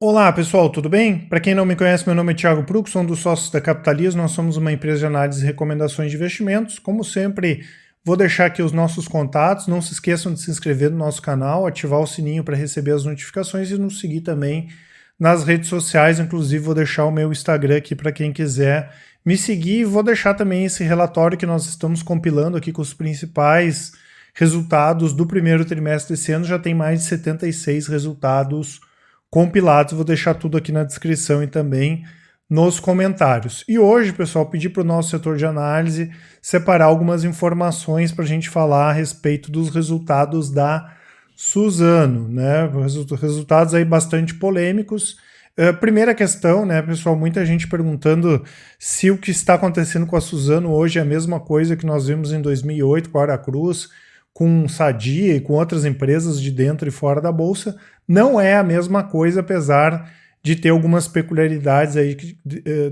Olá pessoal, tudo bem? Para quem não me conhece, meu nome é Thiago Prux, sou um dos sócios da Capitalismo, nós somos uma empresa de análise e recomendações de investimentos. Como sempre, vou deixar aqui os nossos contatos, não se esqueçam de se inscrever no nosso canal, ativar o sininho para receber as notificações e nos seguir também nas redes sociais, inclusive vou deixar o meu Instagram aqui para quem quiser me seguir e vou deixar também esse relatório que nós estamos compilando aqui com os principais resultados do primeiro trimestre desse ano, já tem mais de 76 resultados compilados, vou deixar tudo aqui na descrição e também nos comentários. E hoje, pessoal, pedi para o nosso setor de análise separar algumas informações para a gente falar a respeito dos resultados da Suzano, né? Resultados aí bastante polêmicos. Primeira questão, né, pessoal, muita gente perguntando se o que está acontecendo com a Suzano hoje é a mesma coisa que nós vimos em 2008 com a Aracruz, com Sadia e com outras empresas de dentro e fora da bolsa. Não é a mesma coisa, apesar de ter algumas peculiaridades aí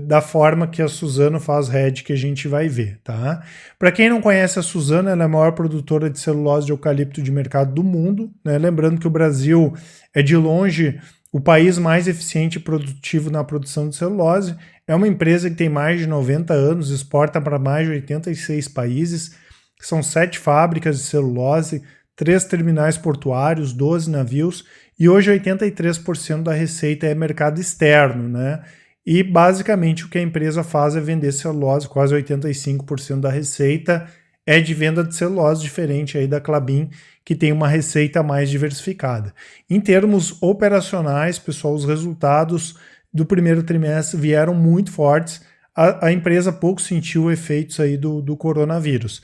da forma que a Suzano faz hedge que a gente vai ver, tá? Para quem não conhece a Suzano, ela é a maior produtora de celulose de eucalipto de mercado do mundo, né? Lembrando que o Brasil é de longe o país mais eficiente e produtivo na produção de celulose. É uma empresa que tem mais de 90 anos, exporta para mais de 86 países, são 7 fábricas de celulose, 3 terminais portuários, 12 navios, e hoje 83% da receita é mercado externo, né? E basicamente o que a empresa faz é vender celulose, quase 85% da receita é de venda de celulose, diferente aí da Klabin, que tem uma receita mais diversificada. Em termos operacionais, pessoal, os resultados do primeiro trimestre vieram muito fortes, a empresa pouco sentiu efeitos aí do coronavírus.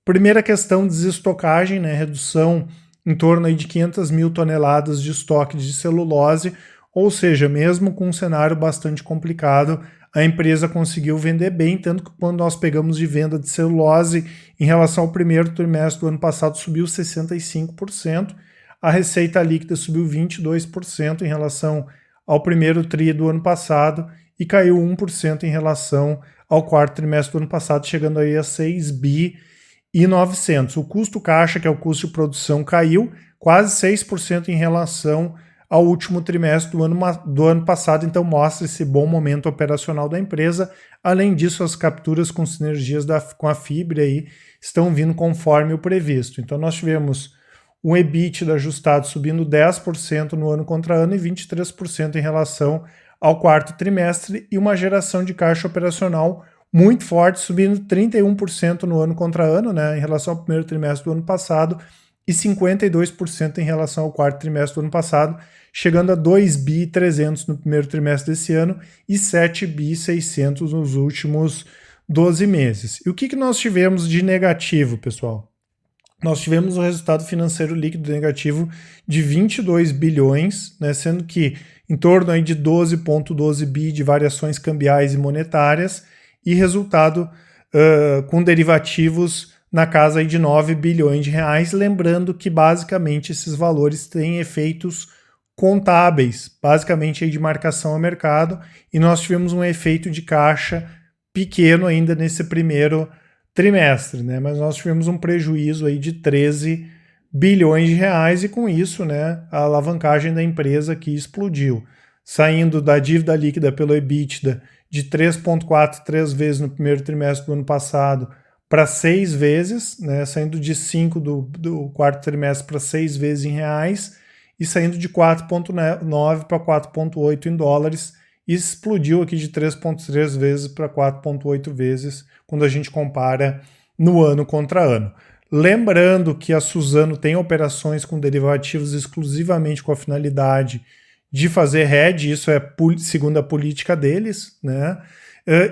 Primeira questão, desestocagem, né, redução em torno aí de 500 mil toneladas de estoque de celulose, ou seja, mesmo com um cenário bastante complicado, a empresa conseguiu vender bem, tanto que quando nós pegamos de venda de celulose em relação ao primeiro trimestre do ano passado subiu 65%, a receita líquida subiu 22% em relação ao primeiro tri do ano passado e caiu 1% em relação ao quarto trimestre do ano passado, chegando aí a 6 bi e 900. O custo caixa, que é o custo de produção, caiu quase 6% em relação ao último trimestre do ano passado, então mostra esse bom momento operacional da empresa. Além disso, as capturas com sinergias com a Fibra aí estão vindo conforme o previsto. Então nós tivemos um EBITDA ajustado subindo 10% no ano contra ano e 23% em relação ao quarto trimestre e uma geração de caixa operacional muito forte, subindo 31% no ano contra ano, né, em relação ao primeiro trimestre do ano passado, e 52% em relação ao quarto trimestre do ano passado, chegando a 2 bi 300 no primeiro trimestre desse ano e 7 bi 600 nos últimos 12 meses. E o que nós tivemos de negativo, pessoal? Nós tivemos um resultado financeiro líquido negativo de 22 bilhões, né, sendo que em torno aí de 12,12 bi de variações cambiais e monetárias, e resultado com derivativos na casa aí de 9 bilhões de reais, lembrando que basicamente esses valores têm efeitos contábeis, basicamente aí de marcação a mercado, e nós tivemos um efeito de caixa pequeno ainda nesse primeiro trimestre, né? Mas nós tivemos um prejuízo aí de 13 bilhões de reais e com isso, né, a alavancagem da empresa que explodiu, saindo da dívida líquida pelo EBITDA de 3,43 vezes no primeiro trimestre do ano passado para 6 vezes, né, saindo de 5 do quarto trimestre para 6 vezes em reais e saindo de 4,9 para 4,8 em dólares e explodiu aqui de 3,3 vezes para 4,8 vezes quando a gente compara no ano contra ano. Lembrando que a Suzano tem operações com derivativos exclusivamente com a finalidade de fazer hedge, isso é segundo a política deles, né?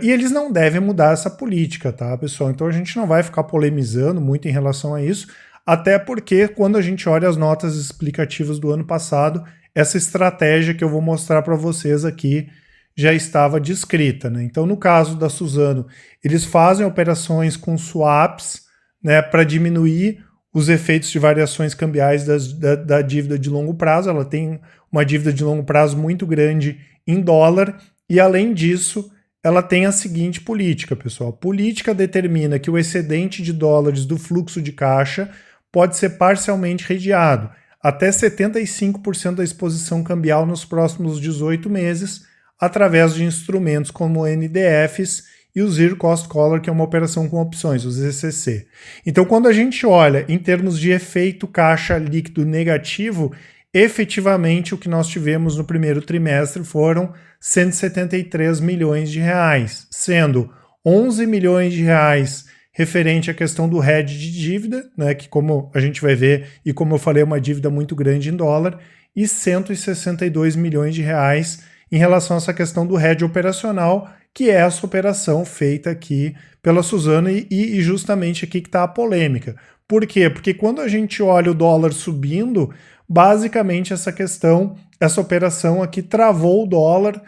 E eles não devem mudar essa política, tá, pessoal? Então a gente não vai ficar polemizando muito em relação a isso, até porque quando a gente olha as notas explicativas do ano passado, essa estratégia que eu vou mostrar para vocês aqui já estava descrita, né? Então no caso da Suzano, eles fazem operações com swaps, né, para diminuir os efeitos de variações cambiais da dívida de longo prazo. Ela tem uma dívida de longo prazo muito grande em dólar e, além disso, ela tem a seguinte política, pessoal. A política determina que o excedente de dólares do fluxo de caixa pode ser parcialmente redeado. até 75% da exposição cambial nos próximos 18 meses, através de instrumentos como NDFs e o Zero Cost Collar, que é uma operação com opções, o ZCC. Então, quando a gente olha em termos de efeito caixa líquido negativo, efetivamente o que nós tivemos no primeiro trimestre foram 173 milhões de reais, sendo 11 milhões de reais referente à questão do hedge de dívida, né, que como a gente vai ver, e como eu falei, é uma dívida muito grande em dólar, e 162 milhões de reais em relação a essa questão do hedge operacional, que é essa operação feita aqui pela Suzano e justamente aqui que está a polêmica. Por quê? Porque quando a gente olha o dólar subindo, basicamente essa operação aqui travou o dólar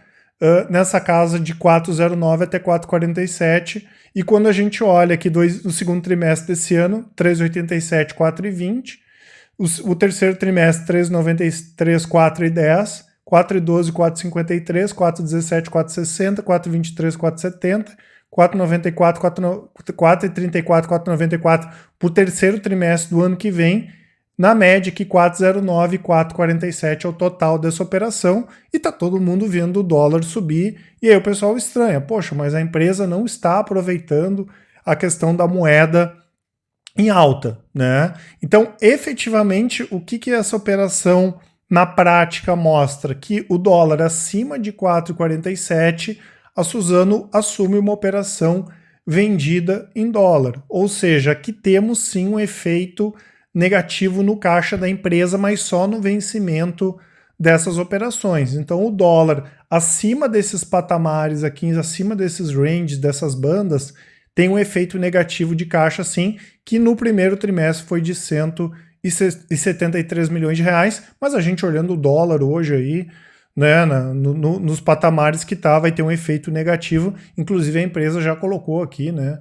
nessa casa de 4,09 até 4,47, e quando a gente olha aqui no segundo trimestre desse ano, 3,87, 4,20, o terceiro trimestre 3,93, 4,10, 4,12, 4,53, 4,17, 4,60, 4,23, 4,70, 4,94, 4,34, 4,94 para o terceiro trimestre do ano que vem, na média que 4,09 e 4,47 é o total dessa operação, e tá todo mundo vendo o dólar subir, e aí o pessoal estranha, poxa, mas a empresa não está aproveitando a questão da moeda em alta, né? Então, efetivamente, o que essa operação na prática mostra? Que o dólar acima de 4,47, a Suzano assume uma operação vendida em dólar, ou seja, aqui temos sim um efeito negativo no caixa da empresa, mas só no vencimento dessas operações. Então o dólar acima desses patamares aqui, acima desses ranges, dessas bandas, tem um efeito negativo de caixa sim, que no primeiro trimestre foi de 173 milhões de reais, mas a gente olhando o dólar hoje aí, né, nos patamares que tá, vai ter um efeito negativo, inclusive a empresa já colocou aqui, né,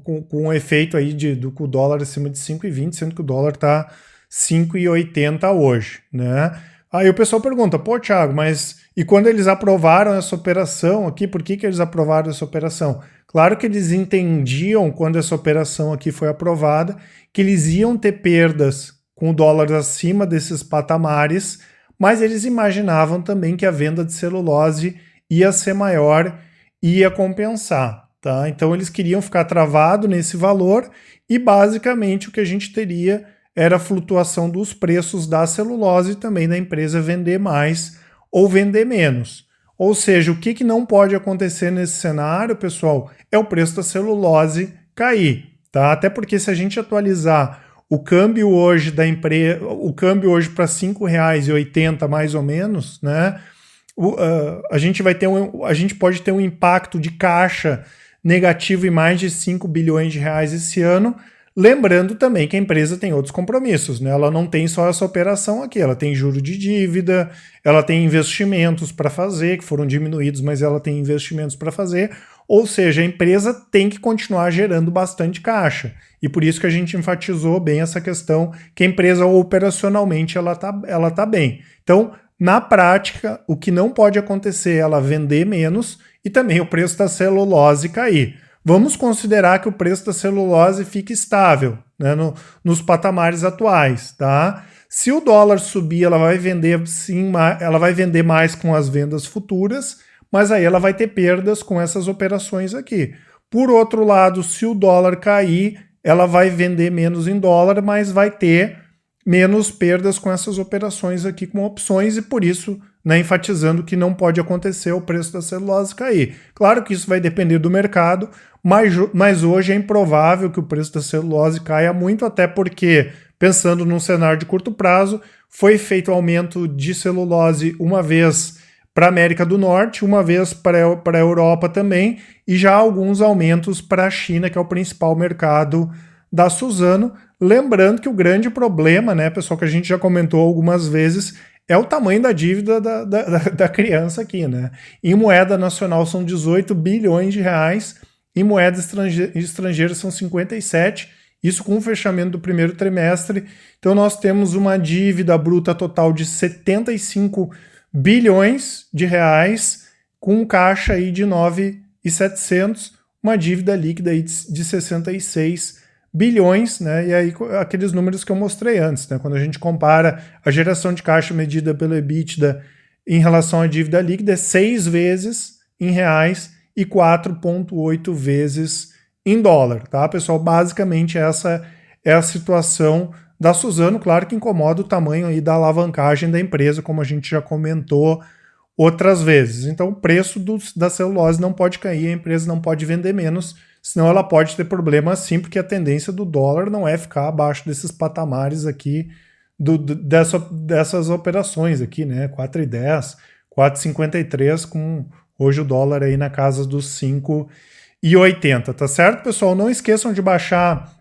com um efeito aí com o dólar acima de 5,20, sendo que o dólar está 5,80 hoje, né? Aí o pessoal pergunta, pô, Thiago, mas e quando eles aprovaram essa operação aqui, por que eles aprovaram essa operação? Claro que eles entendiam, quando essa operação aqui foi aprovada, que eles iam ter perdas com o dólar acima desses patamares, mas eles imaginavam também que a venda de celulose ia ser maior e ia compensar. Tá? Então eles queriam ficar travado nesse valor e basicamente o que a gente teria era a flutuação dos preços da celulose e também da empresa vender mais ou vender menos. Ou seja, o que não pode acontecer nesse cenário, pessoal, é o preço da celulose cair. Tá? Até porque se a gente atualizar o câmbio hoje da empresa, o câmbio hoje para R$ 5,80 mais ou menos, né? A gente pode ter um impacto de caixa negativo em mais de 5 bilhões de reais esse ano, lembrando também que a empresa tem outros compromissos, né? Ela não tem só essa operação aqui, ela tem juro de dívida, ela tem investimentos para fazer, que foram diminuídos, mas ela tem investimentos para fazer, ou seja, a empresa tem que continuar gerando bastante caixa, e por isso que a gente enfatizou bem essa questão que a empresa operacionalmente ela tá bem. Então, na prática, o que não pode acontecer é ela vender menos e também o preço da celulose cair. Vamos considerar que o preço da celulose fique estável, né, nos patamares atuais. Tá? Se o dólar subir, ela vai vender sim, ela vai vender mais com as vendas futuras, mas aí ela vai ter perdas com essas operações aqui. Por outro lado, se o dólar cair, ela vai vender menos em dólar, mas vai ter menos perdas com essas operações aqui com opções e por isso, né, enfatizando que não pode acontecer o preço da celulose cair. Claro que isso vai depender do mercado, mas hoje é improvável que o preço da celulose caia muito, até porque, pensando num cenário de curto prazo, foi feito aumento de celulose uma vez para a América do Norte, uma vez para a Europa também, e já alguns aumentos para a China, que é o principal mercado da Suzano. Lembrando que o grande problema, né, pessoal, que a gente já comentou algumas vezes, é o tamanho da dívida da criança aqui, né? Em moeda nacional são 18 bilhões de reais, em moeda estrangeira são 57, isso com o fechamento do primeiro trimestre. Então nós temos uma dívida bruta total de 75 bilhões de reais, com um caixa aí de 9.700, uma dívida líquida aí de 66 bilhões, né? E aí aqueles números que eu mostrei antes, né? Quando a gente compara a geração de caixa medida pelo EBITDA em relação à dívida líquida, é 6 vezes em reais e 4,8 vezes em dólar, tá, pessoal? Basicamente essa é a situação da Suzano, claro que incomoda o tamanho aí da alavancagem da empresa, como a gente já comentou outras vezes. Então o preço da celulose não pode cair, a empresa não pode vender menos, senão ela pode ter problema sim, porque a tendência do dólar não é ficar abaixo desses patamares aqui dessas operações aqui, né? 4,10, 4,53, com hoje o dólar aí na casa dos 5,80, tá certo, pessoal? Não esqueçam de baixar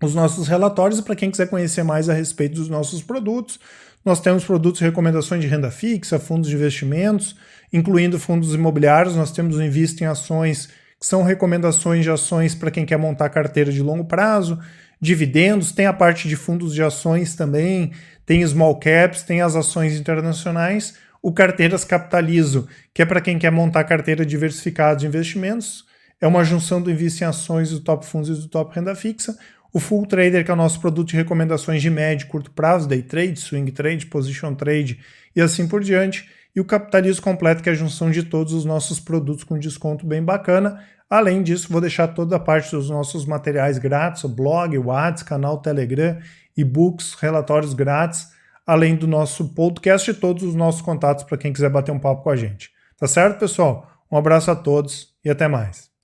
os nossos relatórios, e para quem quiser conhecer mais a respeito dos nossos produtos, nós temos produtos e recomendações de renda fixa, fundos de investimentos, incluindo fundos imobiliários. Nós temos o Invista em Ações, que são recomendações de ações para quem quer montar carteira de longo prazo, dividendos, tem a parte de fundos de ações também, tem small caps, tem as ações internacionais, o Carteiras Capitalizo, que é para quem quer montar carteira diversificada de investimentos, é uma junção do Invista em Ações, do Top Fundos e do Top Renda Fixa. O Full Trader, que é o nosso produto de recomendações de médio e curto prazo, day trade, swing trade, position trade e assim por diante. E o Capitalismo Completo, que é a junção de todos os nossos produtos com desconto bem bacana. Além disso, vou deixar toda a parte dos nossos materiais grátis, o blog, o WhatsApp, canal Telegram, e-books, relatórios grátis, além do nosso podcast e todos os nossos contatos para quem quiser bater um papo com a gente. Tá certo, pessoal? Um abraço a todos e até mais.